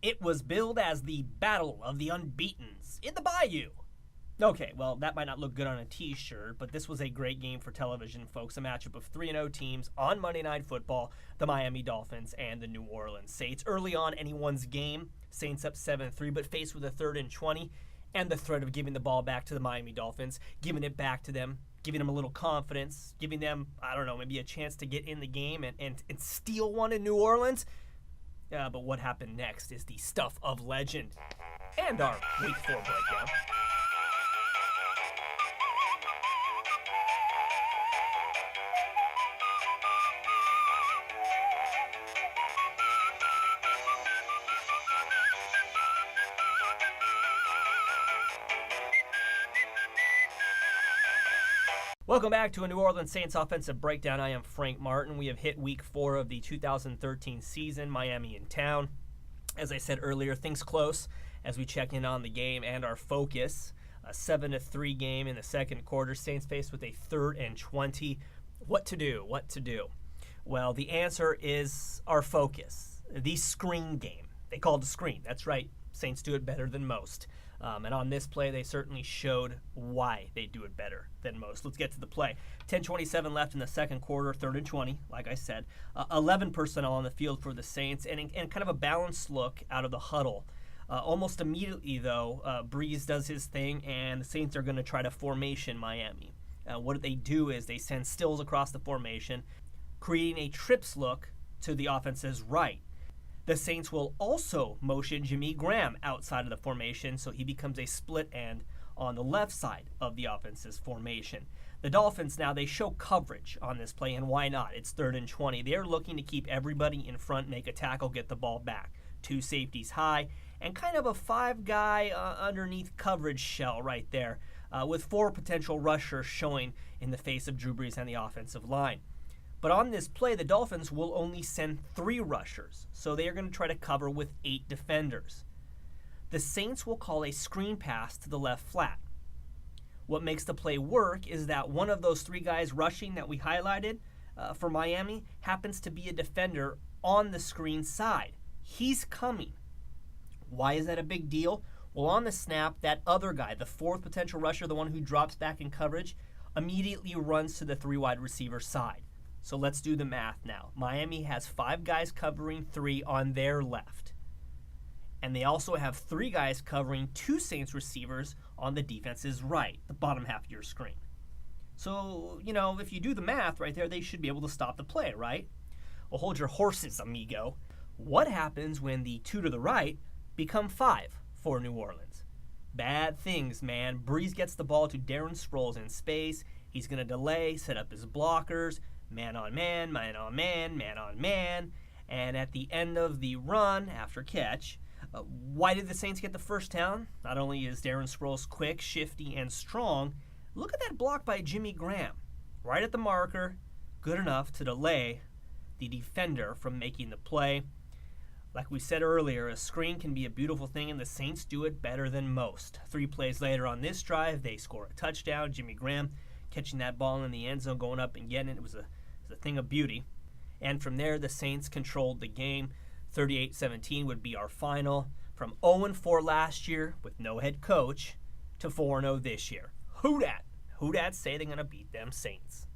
It was billed as the Battle of the Unbeatens in the Bayou. Okay, well, that might not look good on a t-shirt, but this was a great game for television, folks. A matchup of 3-0 teams on Monday Night Football, the Miami Dolphins and the New Orleans Saints. Early on, anyone's game, Saints up 7-3, but faced with a 3rd and 20 and the threat of giving the ball back to the Miami Dolphins, giving it back to them, giving them a little confidence, giving them, I don't know, maybe a chance to get in the game and steal one in New Orleans. But what happened next is the stuff of legend and our Week 4 breakdown. Welcome back to a New Orleans Saints offensive breakdown. I am Frank Martin. We have hit Week 4 of the 2013 season, Miami in town. As I said earlier, things close as we check in on the game and our focus. A 7-3 game in the second quarter. Saints faced with a 3rd and 20. What to do? What to do? Well, the answer is our focus. The screen game. They call it a screen. That's right. Saints do it better than most. And on this play, they certainly showed why they do it better than most. Let's get to the play. 10:27 left in the second quarter, 3rd and 20, like I said. 11 personnel on the field for the Saints, and kind of a balanced look out of the huddle. Almost immediately, though, Breeze does his thing, and the Saints are going to try to formation Miami. What they do is they send Stills across the formation, creating a trips look to the offense's right. The Saints will also motion Jimmy Graham outside of the formation, so he becomes a split end on the left side of the offense's formation. The Dolphins now, they show coverage on this play, and why not? It's 3rd and 20. They're looking to keep everybody in front, make a tackle, get the ball back. 2 safeties high, and kind of a 5-guy underneath coverage shell right there, with 4 potential rushers showing in the face of Drew Brees and the offensive line. But on this play, the Dolphins will only send 3 rushers, so they are going to try to cover with 8 defenders. The Saints will call a screen pass to the left flat. What makes the play work is that one of those 3 guys rushing that we highlighted for Miami happens to be a defender on the screen side. He's coming. Why is that a big deal? Well, on the snap, that other guy, the 4th potential rusher, the one who drops back in coverage, immediately runs to the 3 wide receiver side. So let's do the math now. Miami has 5 guys covering 3 on their left. And they also have 3 guys covering 2 Saints receivers on the defense's right, the bottom half of your screen. So, if you do the math right there, they should be able to stop the play, right? Well, hold your horses, amigo. What happens when the 2 to the right become 5 for New Orleans? Bad things, man. Breeze gets the ball to Darren Sproles in space. He's going to delay, set up his blockers, man on man, man on man, man on man. And at the end of the run after catch, why did the Saints get the first down? Not only is Darren Sproles quick, shifty, and strong, look at that block by Jimmy Graham. Right at the marker, good enough to delay the defender from making the play. Like we said earlier, a screen can be a beautiful thing, and the Saints do it better than most. 3 plays later on this drive, they score a touchdown. Jimmy Graham catching that ball in the end zone, going up and getting it. It was a thing of beauty. And from there, the Saints controlled the game. 38-17 would be our final. From 0-4 last year with no head coach to 4-0 this year. Who dat? Who dat say they're going to beat them Saints?